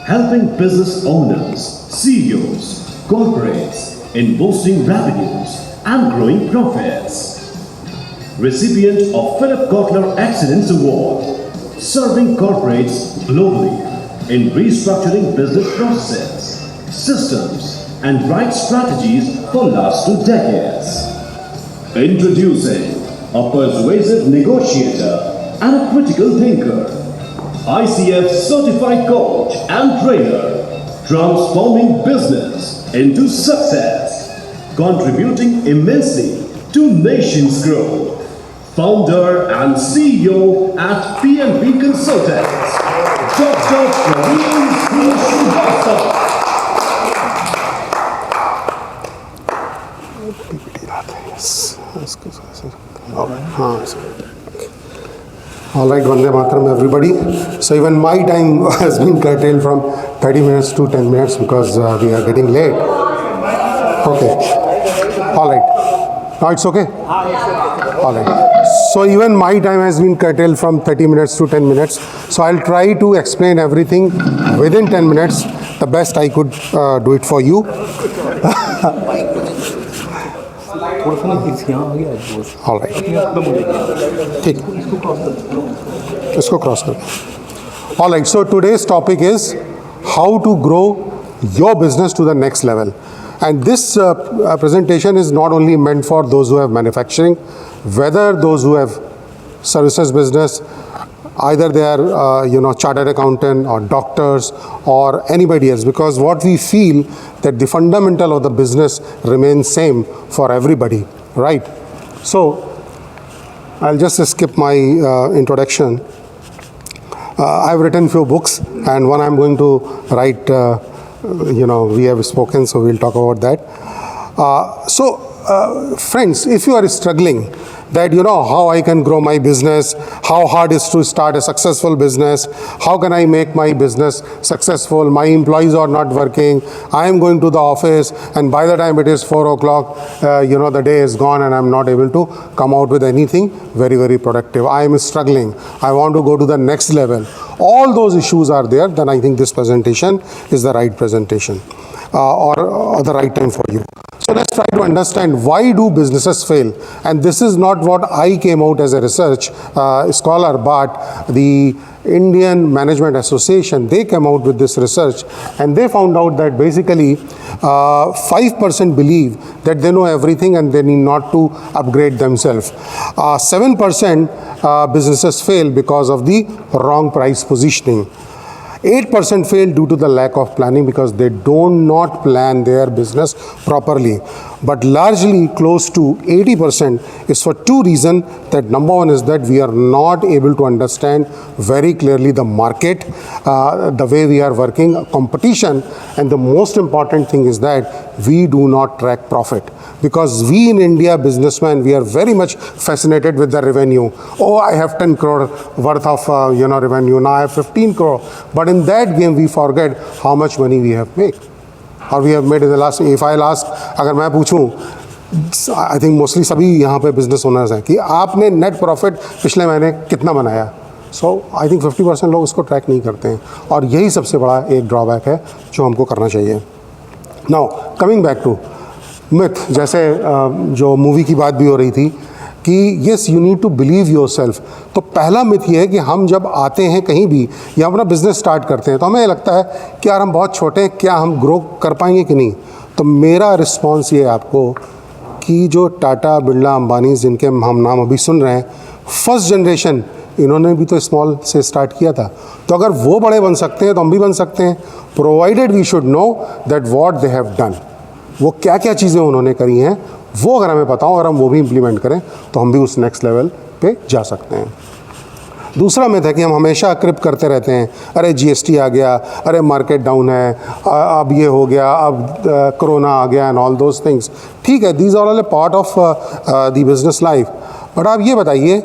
helping business owners, CEOs, corporates in boosting revenues and growing profits. Recipient of Philip Kotler Excellence Award, serving corporates globally in restructuring business processes, systems, and right strategies for last 2 decades. Introducing a persuasive negotiator and a critical thinker, ICF certified coach and trainer, transforming business into success, contributing immensely to nation's growth. Founder and CEO at PNP Consultants, Dr. Praveen Srivastava. All right, Vande Mataram, everybody. So even my time has been curtailed from 30 minutes to 10 minutes because we are getting late. Okay. All right. Now it's okay? All right. So even my time has been curtailed from 30 minutes to 10 minutes. So I'll try to explain everything within 10 minutes, the best I could do it for you. All right. ठीक इसको cross कर. All right, so today's topic is how to grow your business to the next level. And this presentation is not only meant for those who have manufacturing, whether those who have services business, either they are chartered accountant or doctors or anybody else, because what we feel that the fundamental of the business remains same for everybody, right? So I'll just skip my introduction. I've written few books and one I'm going to write. We have spoken, so we'll talk about that. Friends, if you are struggling that how I can grow my business, how hard is to start a successful business, how can I make my business successful, my employees are not working, I am going to the office and by the time it is 4 o'clock, the day is gone and I'm not able to come out with anything very, very productive. I am struggling. I want to go to the next level. All those issues are there, then I think this presentation is the right presentation or the right time for you. So let's try to understand why do businesses fail. And this is not what I came out as a research scholar, but the Indian Management Association, they came out with this research and they found out that basically 5% believe that they know everything and they need not to upgrade themselves. 7% businesses fail because of the wrong price positioning. 8% fail due to the lack of planning because they do not plan their business properly. But largely close to 80% is for two reasons. That number one is that we are not able to understand very clearly the market, the way we are working, competition, and the most important thing is that we do not track profit. Because we in India, businessmen, we are very much fascinated with the revenue. Oh, I have 10 crore worth of revenue. Now I have 15 crore. But in that game, we forget how much money we have made. Or we have made in the last, if I'll ask, अगर मैं पूछूं, I think mostly सभी यहाँ पे business owners हैं कि आपने net profit पिछले महीने कितना बनाया. So I think 50% लोग उसको track नहीं करते हैं. और यही सबसे बड़ा एक drawback है जो हमको करना चाहिए. Now, coming back to myth, जैसे जो मूवी की बात भी हो रही थी कि yes you need to believe yourself. तो पहला मिथ ये है कि हम जब आते हैं कहीं भी या अपना बिजनेस स्टार्ट करते हैं तो हमें लगता है कि यार हम बहुत छोटे हैं, क्या हम ग्रो कर पाएंगे कि नहीं. तो मेरा रिस्पॉन्स ये है आपको कि जो टाटा, बिरला, अंबानी जिनके हम नाम अभी सुन रहे हैं, फर्स्ट जनरेशन इन्होंने भी तो स्मॉल से स्टार्ट किया था. तो अगर वो बड़े बन सकते हैं तो हम भी बन सकते हैं, provided we should know that what they have done. वो क्या क्या चीज़ें उन्होंने करी हैं वो अगर हमें पता हो, अगर हम वो भी इम्प्लीमेंट करें तो हम भी उस नेक्स्ट लेवल पे जा सकते हैं. दूसरा मिथ है कि हम हमेशा क्रिप करते रहते हैं, अरे जीएसटी आ गया, अरे मार्केट डाउन है, अब ये हो गया, अब कोरोना आ गया एंड ऑल दोज थिंग्स. ठीक है, these are all a part of the business life. But आप ये बताइए,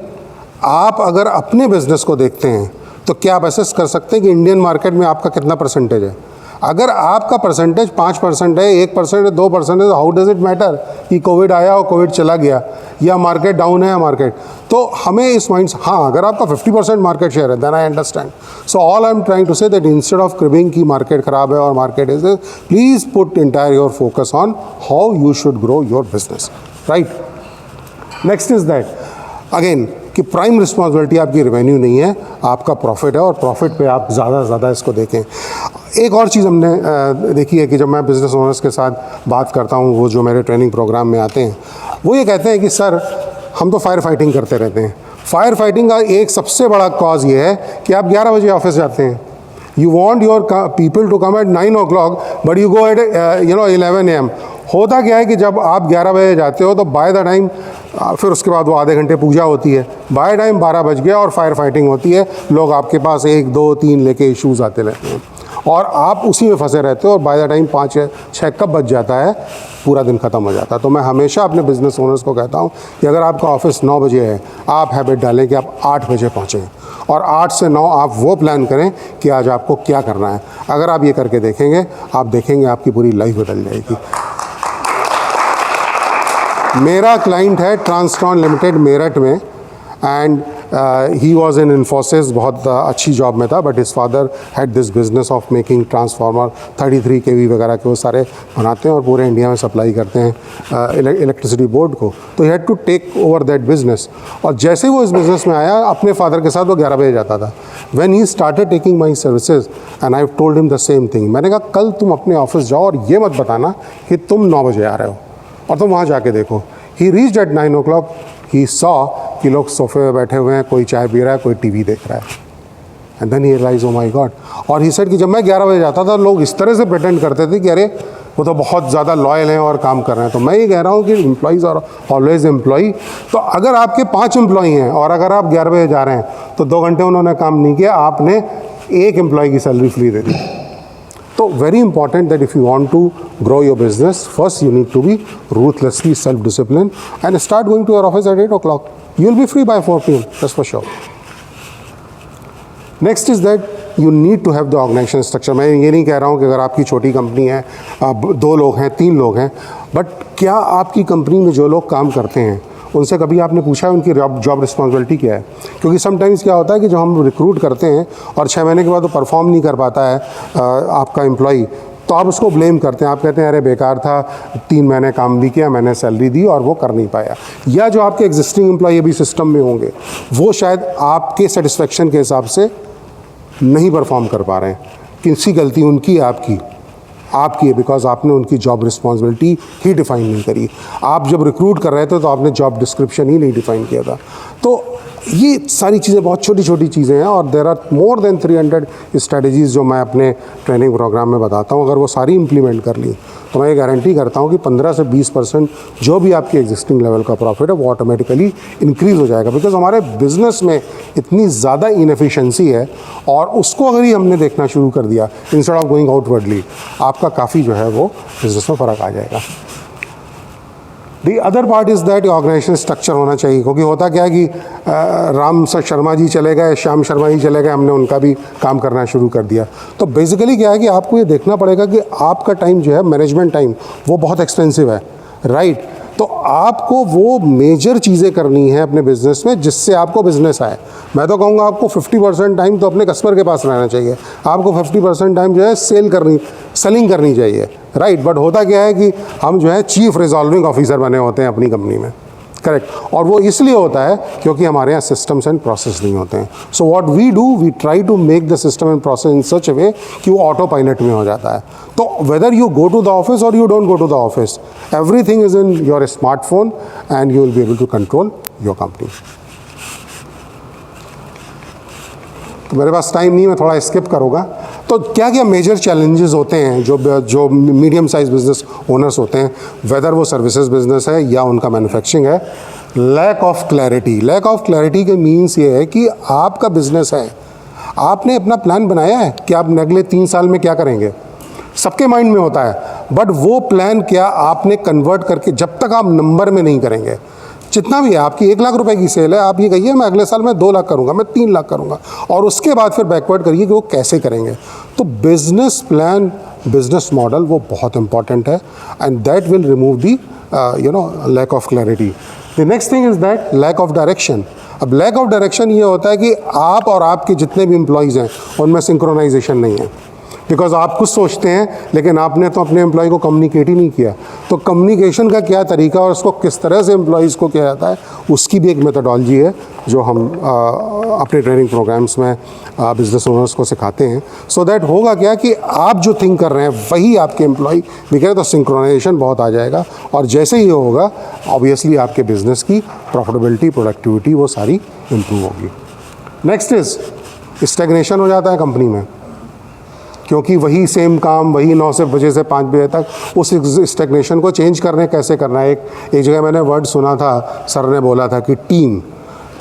आप अगर अपने बिजनेस को देखते हैं तो क्या आप असेस कर सकते हैं कि इंडियन मार्केट में आपका कितना परसेंटेज है. अगर आपका परसेंटेज 5% है, 1% है, 2% है, हाउ डज इट मैटर कि कोविड आया और कोविड चला गया, या मार्केट डाउन है या मार्केट। तो हमें इस माइंड, हाँ अगर आपका 50% मार्केट शेयर है then I understand. So all I am trying to say that instead of cribbing की मार्केट खराब है और market is, please put entire your focus on how you should grow your business, right. Next is that again कि prime responsibility आपकी revenue नहीं है, आपका profit है, और प्रॉफिट पे आप ज़्यादा से ज़्यादा इसको देखें। एक और चीज़ हमने देखी है कि जब मैं बिज़नेस ओनर्स के साथ बात करता हूँ, वो जो मेरे ट्रेनिंग प्रोग्राम में आते हैं, वो ये कहते हैं कि सर हम तो फायर फाइटिंग करते रहते हैं। फायर फाइटिंग का एक सबसे बड़ा कॉज ये है कि आप 11 बजे ऑफिस जाते हैं, you want your people to come at 9 o'clock but you go at 11 AM। होता क्या है कि जब आप 11 बजे जाते हो तो बाय द टाइम, फिर उसके बाद वो आधे घंटे पूजा होती है, बाय टाइम 12 बज गया और फायर फाइटिंग होती है, लोग आपके पास 1, 2, 3 लेके इश्यूज़ आते रहते हैं और आप उसी में फंसे रहते हो, और बाय द टाइम 5 या 6 कब बज जाता है, पूरा दिन ख़त्म हो जाता है। तो मैं हमेशा अपने बिजनेस ओनर्स को कहता हूँ कि अगर आपका ऑफिस 9 बजे है, आप हैबिट डालें कि आप 8 बजे पहुँचें, और 8 से 9 आप वो प्लान करें कि आज आपको क्या करना है। अगर आप ये करके देखेंगे, आप देखेंगे आपकी पूरी लाइफ बदल जाएगी। मेरा क्लाइंट है ट्रांसटॉन लिमिटेड मेरठ में, and he was in Infosys, बहुत अच्छी जॉब में था, but his father had this business of making transformer 33 kV वगैरह के, वो सारे बनाते हैं और पूरे इंडिया में सप्लाई करते हैं इलेक्ट्रिसिटी बोर्ड को। तो he had to take over that business, और जैसे ही वो इस बिज़नेस में आया, अपने फादर के साथ वो 11 बजे जाता था। When he started taking my services and I told him the same thing, मैंने कहा कल तुम अपने ऑफिस जाओ और ये मत बताना कि तुम 9 बजे आ रहे हो, और तुम वहाँ जाके देखो। ही reached eight 9 o'clock, he saw कि लोग सोफे पे बैठे हुए हैं, कोई चाय पी रहा है, कोई टीवी देख रहा है, and then he realise oh my god. और ही सेड कि जब मैं 11 बजे जाता था, लोग इस तरह से प्रिटेंड करते थे कि अरे वो तो बहुत ज़्यादा लॉयल हैं और काम कर रहे हैं। तो मैं ये कह रहा हूँ कि एम्प्लॉइज़ आर ऑलवेज एम्प्लॉई। तो अगर आपके 5 एम्प्लॉई हैं और अगर आप 11 बजे जा रहे हैं, तो 2 घंटे उन्होंने काम नहीं किया, आपने एक एम्प्लॉय की salary free they the. So very important that if you want to grow your business, first you need to be ruthlessly self-disciplined and start going to your office at 8 o'clock. You will be free by 4 PM, that's for sure. Next is that you need to have the organization structure. मैं ये नहीं कह रहा हूँ कि अगर आपकी छोटी कंपनी है, 2 लोग हैं, 3 लोग हैं, बट क्या आपकी कंपनी में जो लोग काम करते हैं उनसे कभी आपने पूछा है उनकी जॉब रिस्पॉन्सिबिलिटी क्या है? क्योंकि समटाइम्स क्या होता है कि जब हम रिक्रूट करते हैं और 6 महीने के बाद वो परफॉर्म नहीं कर पाता है आपका एम्प्लॉई, तो आप उसको ब्लेम करते हैं, आप कहते हैं अरे बेकार था, 3 महीने काम नहीं किया, मैंने सैलरी दी और वो कर नहीं पाया। या जो आपके एग्जिस्टिंग एम्प्लॉई अभी सिस्टम में होंगे, वो शायद आपके सेटिस्फेक्शन के हिसाब से नहीं परफॉर्म कर पा रहे हैं। किसी गलती उनकी है आपकी है, बिकॉज आपने उनकी जॉब रिस्पॉन्सिबिलिटी ही डिफ़ाइन नहीं करी। आप जब रिक्रूट कर रहे थे तो आपने जॉब डिस्क्रिप्शन ही नहीं डिफ़ाइन किया था। तो ये सारी चीज़ें बहुत छोटी छोटी चीज़ें हैं, और there are more than 300 strategies जो मैं अपने ट्रेनिंग प्रोग्राम में बताता हूँ। अगर वो सारी इम्प्लीमेंट कर ली तो मैं ये गारंटी करता हूँ कि 15 से 20% जो भी आपकी एग्जिस्टिंग लेवल का प्रॉफिट है वो ऑटोमेटिकली इंक्रीज़ हो जाएगा। बिकॉज हमारे बिजनेस में इतनी ज़्यादा इनएफिशिएंसी है, और उसको अगर ही हमने देखना शुरू कर दिया इंस्टेड ऑफ गोइंग आउटवर्डली, आपका काफ़ी जो है वो बिजनेस में फ़र्क आ जाएगा। The other part is that organisation structure होना चाहिए, क्योंकि होता क्या है कि राम शर्मा जी चले गए, श्याम शर्मा जी चले गए, हमने उनका भी काम करना शुरू कर दिया। तो बेसिकली क्या है कि आपको ये देखना पड़ेगा कि आपका टाइम जो है, मैनेजमेंट टाइम, वो बहुत एक्सपेंसिव है, राइट। तो आपको वो मेजर चीज़ें करनी है अपने बिजनेस में जिससे आपको बिजनेस आए। मैं तो कहूँगा आपको 50% टाइम तो अपने कस्टमर के पास रहना चाहिए, आपको 50% टाइम जो है सेलिंग करनी चाहिए, राइट। बट होता क्या है कि हम जो है चीफ रिजॉल्विंग ऑफिसर बने होते हैं अपनी कंपनी में, करेक्ट। और वो इसलिए होता है क्योंकि हमारे यहाँ सिस्टम्स एंड प्रोसेस नहीं होते हैं। So what we do, we try to make the system and process in such a way कि वो ऑटो पायलट में हो जाता है। तो whether you go to the office और you don't go to the office, everything is in your smartphone and you will be able to control your company. तो मेरे पास टाइम नहीं, मैं थोड़ा स्किप करूँगा। तो क्या क्या मेजर चैलेंजेस होते हैं जो मीडियम साइज बिजनेस ओनर्स होते हैं, वेदर वो सर्विसेज बिजनेस है या उनका मैन्युफैक्चरिंग है? Lack of clarity. Lack of clarity के मीन्स ये है कि आपका बिजनेस है, आपने अपना प्लान बनाया है कि आप अगले 3 साल में क्या करेंगे, सबके माइंड में होता है, बट वो प्लान क्या आपने कन्वर्ट करके, जब तक आप नंबर में नहीं करेंगे, जितना भी है, आपकी 1 लाख रुपए की सेल है, आप ये कहिए मैं अगले साल में 2 लाख करूंगा, मैं 3 लाख करूंगा, और उसके बाद फिर बैकवर्ड करिए कि वो कैसे करेंगे। तो बिजनेस प्लान बिजनेस मॉडल वो बहुत इंपॉर्टेंट है, and that will remove the lack of clarity. The next thing is that lack of direction. अब लैक ऑफ डायरेक्शन ये होता है कि आप और आपके जितने भी एम्प्लॉयज़ हैं उनमें सिंक्रोनाइजेशन नहीं है, बिकॉज आप कुछ सोचते हैं लेकिन आपने तो अपने एम्प्लॉय को कम्युनिकेट ही नहीं किया। तो कम्युनिकेशन का क्या तरीका और उसको किस तरह से एम्प्लॉयज़ को किया जाता है, उसकी भी एक मेथडोलॉजी है जो हम अपने ट्रेनिंग प्रोग्राम्स में बिजनेस ओनर्स को सिखाते हैं। सो दैट होगा क्या कि आप जो थिंक कर रहे हैं वही आपके एम्प्लॉय भी करें, तो सिंक्रोनाइजेशन बहुत आ जाएगा, और जैसे ही होगा ऑब्वियसली आपके बिजनेस की प्रॉफिटेबिलिटी, प्रोडक्टिविटी वो सारी इम्प्रूव होगी। नेक्स्ट इज़ स्टैग्नेशन हो जाता है कंपनी में, क्योंकि वही सेम काम वही 9 बजे से 5 बजे तक, उस स्टैग्नेशन को चेंज करने कैसे करना है। एक जगह मैंने वर्ड सुना था, सर ने बोला था कि टीम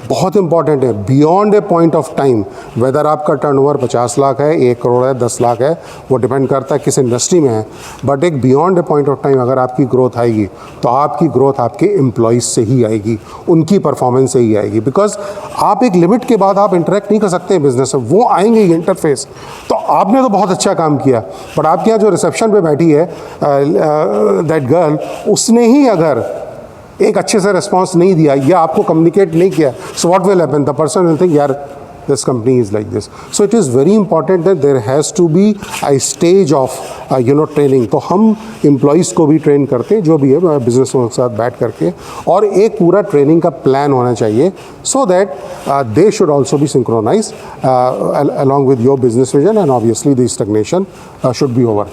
बहुत इंपॉर्टेंट है। Beyond a point of time, whether आपका टर्नओवर 50 लाख है, 1 करोड़ है, 10 लाख है, वो डिपेंड करता है किस इंडस्ट्री में है, बट एक beyond a point of time अगर आपकी ग्रोथ आएगी तो आपकी ग्रोथ आपके एम्प्लॉयज़ से ही आएगी, उनकी परफॉर्मेंस से ही आएगी, बिकॉज आप एक लिमिट के बाद आप इंटरेक्ट नहीं कर सकते हैं बिजनेस से, वो आएंगे इंटरफेस। तो आपने तो बहुत अच्छा काम किया, बट आपके यहाँ जो रिसेप्शन पे बैठी है दैट गर्ल, उसने ही अगर एक अच्छे से रिस्पॉन्स नहीं दिया या आपको कम्युनिकेट नहीं किया, so what will happen, the person will think यार this company is like this. So it is very important that there has to be a stage of training. तो हम एम्प्लॉयज़ को भी ट्रेन करते हैं, जो भी है बिजनेस के साथ बैठ करके, और एक पूरा ट्रेनिंग का प्लान होना चाहिए, so that they should also be synchronise along with your business vision, and obviously the stagnation should be over.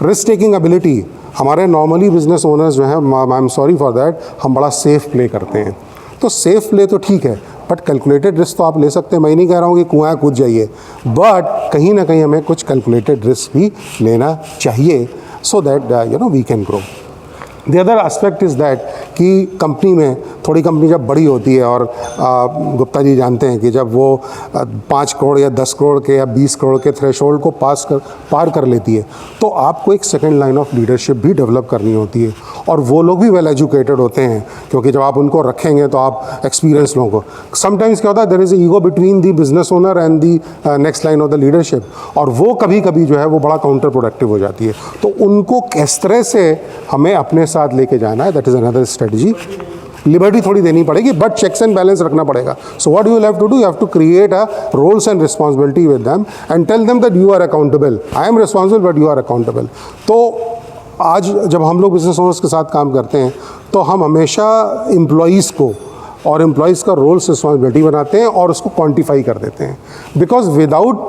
Risk taking ability, हमारे नॉर्मली बिजनेस ओनर्स जो हैं, I am sorry for that, हम बड़ा safe play करते हैं। तो safe play तो ठीक है, बट कैलकुलेटेड रिस्क तो आप ले सकते हैं। मैं नहीं कह रहा हूँ कि कुआं कूद जाइए, बट कहीं ना कहीं हमें कुछ कैलकुलेटेड रिस्क भी लेना चाहिए, so that we can grow. The other aspect is that कि कंपनी में, थोड़ी कंपनी जब बड़ी होती है, और गुप्ता जी जानते हैं कि जब वो 5 करोड़ या 10 करोड़ के या 20 करोड़ के थ्रेशोल्ड को पार कर लेती है, तो आपको एक सेकेंड लाइन ऑफ लीडरशिप भी डेवलप करनी होती है, और वो लोग भी वेल एजुकेटेड होते हैं, क्योंकि जब आप उनको रखेंगे तो आप एक्सपीरियंस लोगों को, समटाइम्स क्या होता है, there is ego between the business owner and the next line of the leadership, और वो कभी कभी जो है वो बड़ा काउंटर प्रोडक्टिव हो जाती है। तो उनको किस तरह से हमें अपने साथ लेके जाना है, that is another strategy. Liberty थोड़ी देनी पड़ेगी, बट चेक्स एंड बैलेंस रखना पड़ेगा। So what you will have to do, you have to create a roles and responsibility with them and tell them that you are accountable, I am responsible but you are accountable. तो आज जब हम लोग business owners के साथ काम करते हैं, तो हम हमेशा एम्प्लॉयज़ को और एम्प्लॉयज़ का रोल्स रिस्पॉन्सिबिलिटी बनाते हैं और उसको क्वान्टिफाई कर देते हैं, बिकॉज विदाउट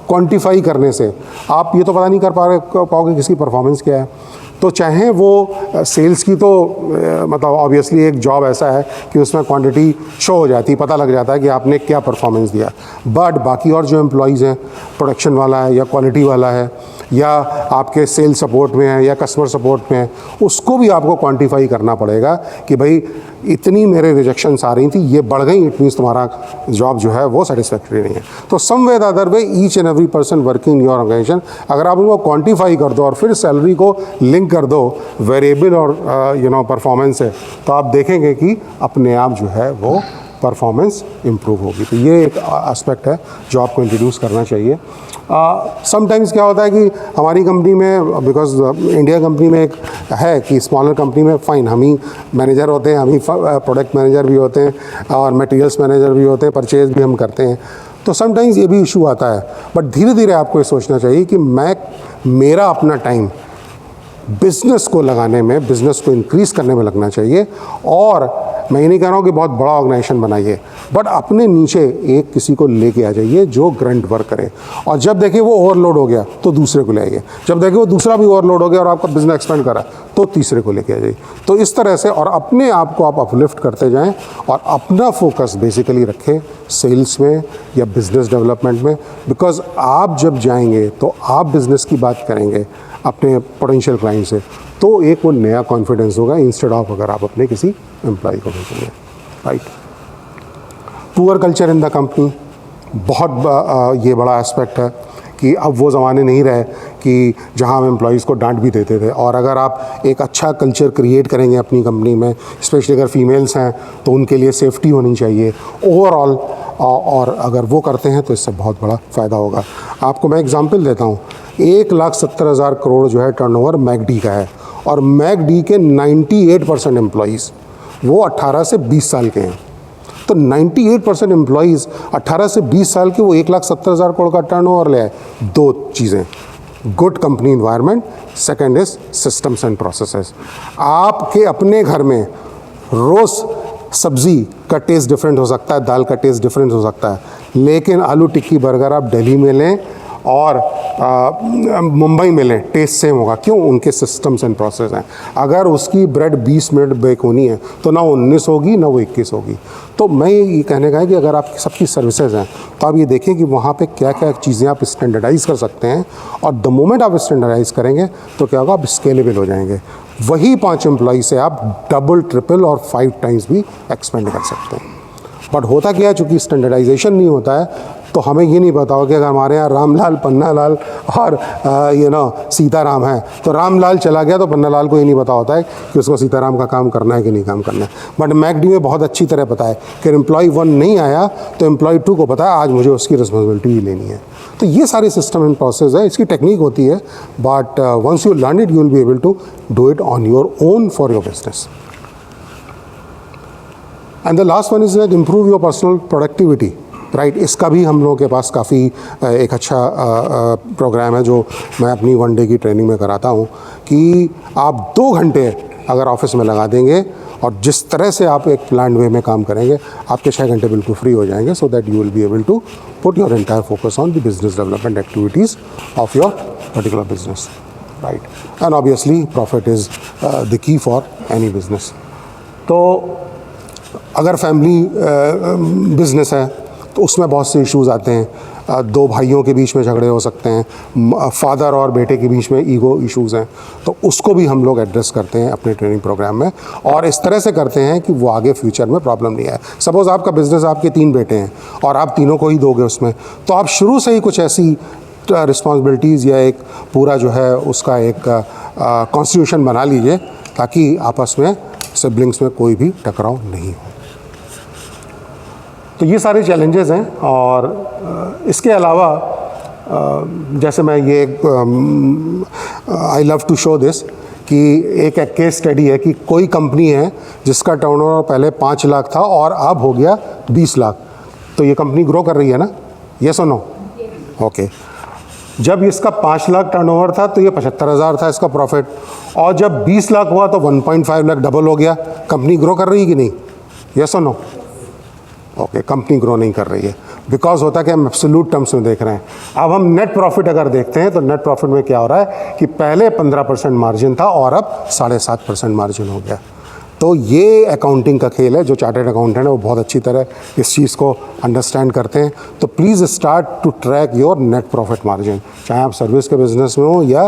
क्वान्टिफाई करने से आप ये तो पता नहीं कर पाओगे किसकी परफॉर्मेंस क्या है। तो चाहे वो सेल्स की, तो मतलब ऑब्वियसली एक जॉब ऐसा है कि उसमें क्वांटिटी शो हो जाती है, पता लग जाता है कि आपने क्या परफॉर्मेंस दिया, बट बाकी और जो एम्प्लॉयज़ हैं, प्रोडक्शन वाला है या क्वालिटी वाला है या आपके सेल्स सपोर्ट में है या कस्टमर सपोर्ट में है, उसको भी आपको क्वांटिफाई करना पड़ेगा कि भाई इतनी मेरे रिजेक्शंस आ रही थी, ये बढ़ गई, इट मीन्स तुम्हारा जॉब जो है वो सेटिस्फैक्ट्री नहीं है। तो some way the other way each and every person working in your organisation, अगर आप उनको क्वांटिफाई कर दो और फिर सैलरी को लिंक कर दो वेरिएबल और परफॉर्मेंस से, तो आप देखेंगे कि अपने आप जो है वो परफॉर्मेंस इम्प्रूव होगी। तो ये एक एस्पेक्ट है जो आपको इंट्रोड्यूस करना चाहिए। समटाइम्स क्या होता है कि हमारी कंपनी में, बिकॉज इंडिया कंपनी में एक है कि स्मॉलर कंपनी में फ़ाइन हम ही मैनेजर होते हैं, हम ही प्रोडक्ट मैनेजर भी होते हैं और मटेरियल्स मैनेजर भी होते हैं, परचेज भी हम करते हैं, तो समटाइम्स ये भी इशू आता है। बट धीरे धीरे आपको ये सोचना चाहिए कि मेरा अपना टाइम बिज़नेस को लगाने में, बिज़नेस को इंक्रीज़ करने में लगना चाहिए। और मैं ये नहीं कह रहा हूँ कि बहुत बड़ा ऑर्गेनाइजेशन बनाइए, बट अपने नीचे एक किसी को लेके आ जाइए जो ग्रंट वर्क करे, और जब देखिए वो ओवरलोड हो गया तो दूसरे को ले आइए, जब देखिए वो दूसरा भी ओवरलोड हो गया और आपका बिज़नेस एक्सपेंड करा तो तीसरे को लेके आ जाइए। तो इस तरह से, और अपने आप को आप अपलिफ्ट करते जाएं और अपना फोकस बेसिकली रखें सेल्स में या बिज़नेस डेवलपमेंट में, बिकॉज आप जब जाएंगे तो आप बिज़नेस की बात करेंगे अपने पोटेंशियल क्लाइंट से, तो एक वो नया कॉन्फिडेंस होगा इंस्टेड ऑफ अगर आप अपने किसी एम्प्लॉय को भेजेंगे, right. Poor culture in the company, बहुत ये बड़ा एस्पेक्ट है कि अब वो ज़माने नहीं रहे कि जहां हम एम्प्लॉयज़ को डांट भी देते थे, और अगर आप एक अच्छा कल्चर क्रिएट करेंगे अपनी कंपनी में, स्पेशली अगर फीमेल्स हैं तो उनके लिए सेफ्टी होनी चाहिए ओवरऑल, और अगर वो करते हैं तो इससे बहुत बड़ा फ़ायदा होगा। आपको मैं एग्जांपल देता हूँ, 1,70,000 करोड़ जो है टर्नओवर मैकडी का है, और मैकडी के 98% एम्प्लॉयज़ वो 18 से 20 साल के हैं। तो 98% एम्प्लॉयज़ 18 से 20 साल के, वो 1,70,000 करोड़ का टर्नओवर ले आए। दो चीज़ें, good company environment, second is systems and processes. आपके अपने घर में रोज़ सब्ज़ी का टेस्ट डिफरेंट हो सकता है, दाल का टेस्ट डिफरेंट हो सकता है, लेकिन आलू टिक्की बर्गर आप दिल्ली में लें और मुंबई में लें, टेस्ट सेम होगा। क्यों? उनके सिस्टम्स एंड प्रोसेस हैं। अगर उसकी ब्रेड 20 मिनट बेक होनी है तो ना 19 होगी ना वो 21 होगी। तो मैं ये कहने का है कि अगर आपकी सबकी सर्विसेज हैं तो आप ये देखें कि वहाँ पे क्या क्या चीज़ें आप स्टैंडर्डाइज़ कर सकते हैं, और द मोमेंट आप स्टैंडर्डाइज़ करेंगे तो क्या होगा, आप स्केलेबल हो जाएंगे। वही 5 एम्प्लॉई से आप डबल, ट्रिपल और 5 टाइम्स भी एक्सपेंड कर सकते हैं। बट होता क्या है, चूँकि स्टैंडर्डाइजेशन नहीं होता है तो हमें ये नहीं पता हो कि अगर हमारे यहाँ रामलाल, पन्नालाल और सीताराम है, तो रामलाल चला गया तो पन्नालाल को ये नहीं पता होता है कि उसको सीताराम का काम करना है कि नहीं काम करना है। बट मैकडी में बहुत अच्छी तरह पता है कि एम्प्लॉय 1 नहीं आया तो एम्प्लॉय 2 को पता है आज मुझे उसकी रिस्पॉन्सिबिलिटी भी लेनी है। तो ये सारी सिस्टम एंड प्रोसेस है, इसकी टेक्निक होती है, but once you learn it you will be able to do it on your own for your business. And the last one is like improve your personal productivity, right. इसका भी हम लोगों के पास काफ़ी एक अच्छा प्रोग्राम है जो मैं अपनी 1 डे की ट्रेनिंग में कराता हूँ, कि आप 2 घंटे अगर ऑफिस में लगा देंगे और जिस तरह से आप एक प्लान वे में काम करेंगे, आपके 6 घंटे बिल्कुल फ्री हो जाएंगे, so that you will be able to put your entire focus on the business development activities of your particular business, right. And obviously profit is the key for any business. तो अगर family business है तो उसमें बहुत से issues आते हैं। 2 भाइयों के बीच में झगड़े हो सकते हैं, फादर और बेटे के बीच में ईगो इश्यूज़ हैं, तो उसको भी हम लोग एड्रेस करते हैं अपने ट्रेनिंग प्रोग्राम में, और इस तरह से करते हैं कि वो आगे फ्यूचर में प्रॉब्लम नहीं आए। सपोज़ आपका बिज़नेस, आपके 3 बेटे हैं और आप तीनों को ही दोगे उसमें, तो आप शुरू से ही कुछ ऐसी रिस्पॉन्सिबिलिटीज़ या एक पूरा जो है उसका एक कॉन्स्टिट्यूशन बना लीजिए ताकि आपस में सिबलिंग्स में कोई भी टकराव नहीं हो। तो ये सारे चैलेंजेस हैं, और इसके अलावा जैसे मैं ये I love to show this कि एक केस स्टडी है कि कोई कंपनी है जिसका टर्नओवर पहले 5 लाख था और अब हो गया 20 लाख। तो ये कंपनी ग्रो कर रही है ना, यस और नो? ओके। जब इसका 5 लाख टर्नओवर था तो ये 75,000 था इसका प्रॉफिट, और जब 20 लाख हुआ तो 1.5 लाख डबल हो गया। कंपनी ग्रो कर रही है कि नहीं, यस और नो? ओके, कंपनी ग्रो नहीं कर रही है, बिकॉज होता है कि हम एब्सोल्यूट टर्म्स में देख रहे हैं। अब हम नेट प्रॉफिट अगर देखते हैं तो नेट प्रॉफिट में क्या हो रहा है कि पहले 15% मार्जिन था और अब 7.5% मार्जिन हो गया। तो ये अकाउंटिंग का खेल है, जो चार्टर्ड अकाउंटेंट है वो बहुत अच्छी तरह इस चीज़ को अंडरस्टैंड करते हैं। तो please start to track your net profit margin, चाहे आप सर्विस के बिज़नेस में हो या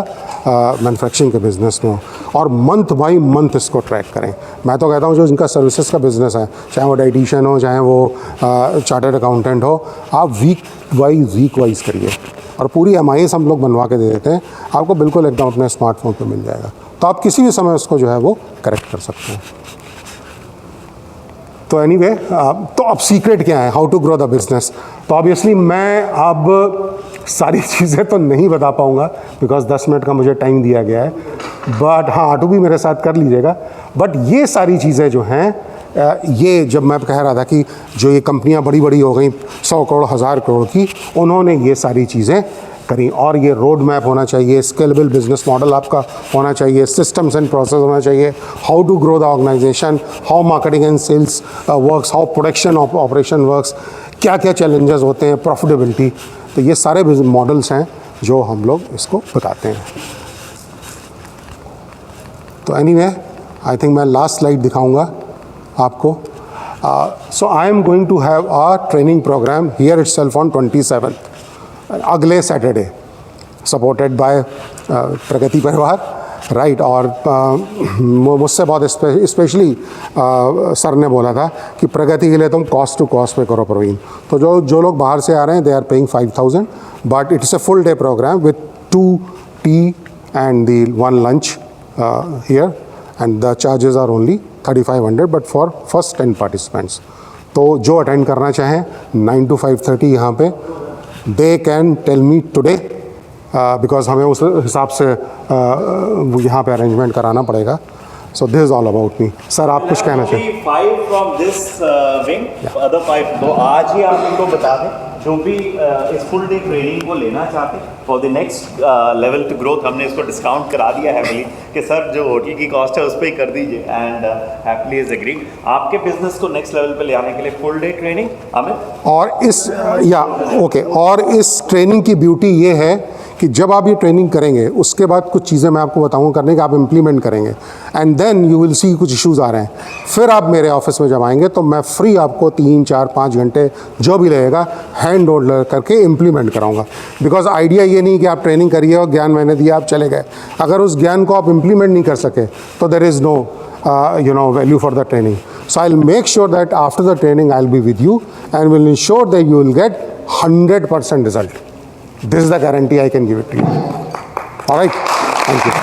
मैन्युफैक्चरिंग के बिज़नेस में हो, और मंथ बाई मंथ इसको ट्रैक करें। मैं तो कहता हूँ जो जिनका सर्विसेज का बिज़नेस है, चाहे वो डाइटिशियन हो, चाहे वो चार्टर्ड अकाउंटेंट हो, आप वीक वाइज करिए, और पूरी MIS हम लोग बनवा के दे देते हैं आपको, बिल्कुल एकदम अपने स्मार्टफोन पर मिल जाएगा। तो आप किसी भी समय उसको जो है वो करेक्ट कर सकते हैं। तो एनीवे, तो अब सीक्रेट क्या है, how to grow the business? तो ऑब्वियसली मैं अब सारी चीज़ें तो नहीं बता पाऊँगा बिकॉज 10 मिनट का मुझे टाइम दिया गया है, बट हाँ, आटू भी मेरे साथ कर लीजिएगा। बट ये सारी चीज़ें जो हैं, ये जब मैं कह रहा था कि जो ये कंपनियां बड़ी बड़ी हो गई 100 करोड़ 1000 करोड़ की, उन्होंने ये सारी चीज़ें करी, और ये रोड मैप होना चाहिए, स्केलेबल बिजनेस मॉडल आपका होना चाहिए, सिस्टम्स एंड प्रोसेस होना चाहिए, how to grow the organisation, how marketing and sales works, how production operation works, क्या क्या चैलेंजेस होते हैं, प्रॉफिटेबिलिटी। तो ये सारे मॉडल्स हैं जो हम लोग इसको बताते हैं। तो एनीवे, आई थिंक मैं लास्ट स्लाइड दिखाऊंगा आपको। So I am going to have a training programme here itself on 27th, अगले सैटरडे, सपोर्टेड बाय प्रगति परिवार, राइट। और मुझसे बहुत स्पेशली सर ने बोला था कि प्रगति के लिए तुम कॉस्ट टू कॉस्ट पे करो प्रवीण। तो जो लोग बाहर से आ रहे हैं they are paying 5,000, but it's a full day programme with 2 tea and the 1 lunch here, and the charges are only 3,500, but for first 10 participants. तो जो अटेंड करना चाहें 9 to 5:30 यहाँ पे, they can tell me today because हमें उस हिसाब से वो यहाँ पे अरेंजमेंट कराना पड़ेगा. So this is all about me. Sir आप कुछ कहना चाहिए? 5 from this wing, other 5 तो आज ही आप इनको बता दें जो भी इस फुल डे ट्रेनिंग को लेना चाहते for the next level to growth. हमने इसको डिस्काउंट करा दिया है हैवीली कि सर जो होटल की कॉस्ट है उस पर ही कर दीजिए एंड हैप्पीली इज एग्रीड. आपके बिजनेस को नेक्स्ट लेवल पे ले आने के लिए फुल डे ट्रेनिंग अमित. और इस और इस ट्रेनिंग की ब्यूटी ये है कि जब आप ये ट्रेनिंग करेंगे उसके बाद कुछ चीज़ें मैं आपको बताऊंगा करने के, आप इम्प्लीमेंट करेंगे and then you will see कुछ इश्यूज़ आ रहे हैं. फिर आप मेरे ऑफिस में जब आएंगे तो मैं फ्री आपको 3, 4, 5 घंटे जो भी लगेगा हैंड होल्ड करके इम्प्लीमेंट कराऊंगा. बिकॉज आइडिया ये नहीं कि आप ट्रेनिंग करिए और ज्ञान मैंने दिया आप चले गए. अगर उस ज्ञान को आप इम्प्लीमेंट नहीं कर सके तो there is no value for the training. So I'll make sure that after the training I'll be with you and will ensure that you will get 100% result. This is the guarantee I can give it to you. All right. Thank you.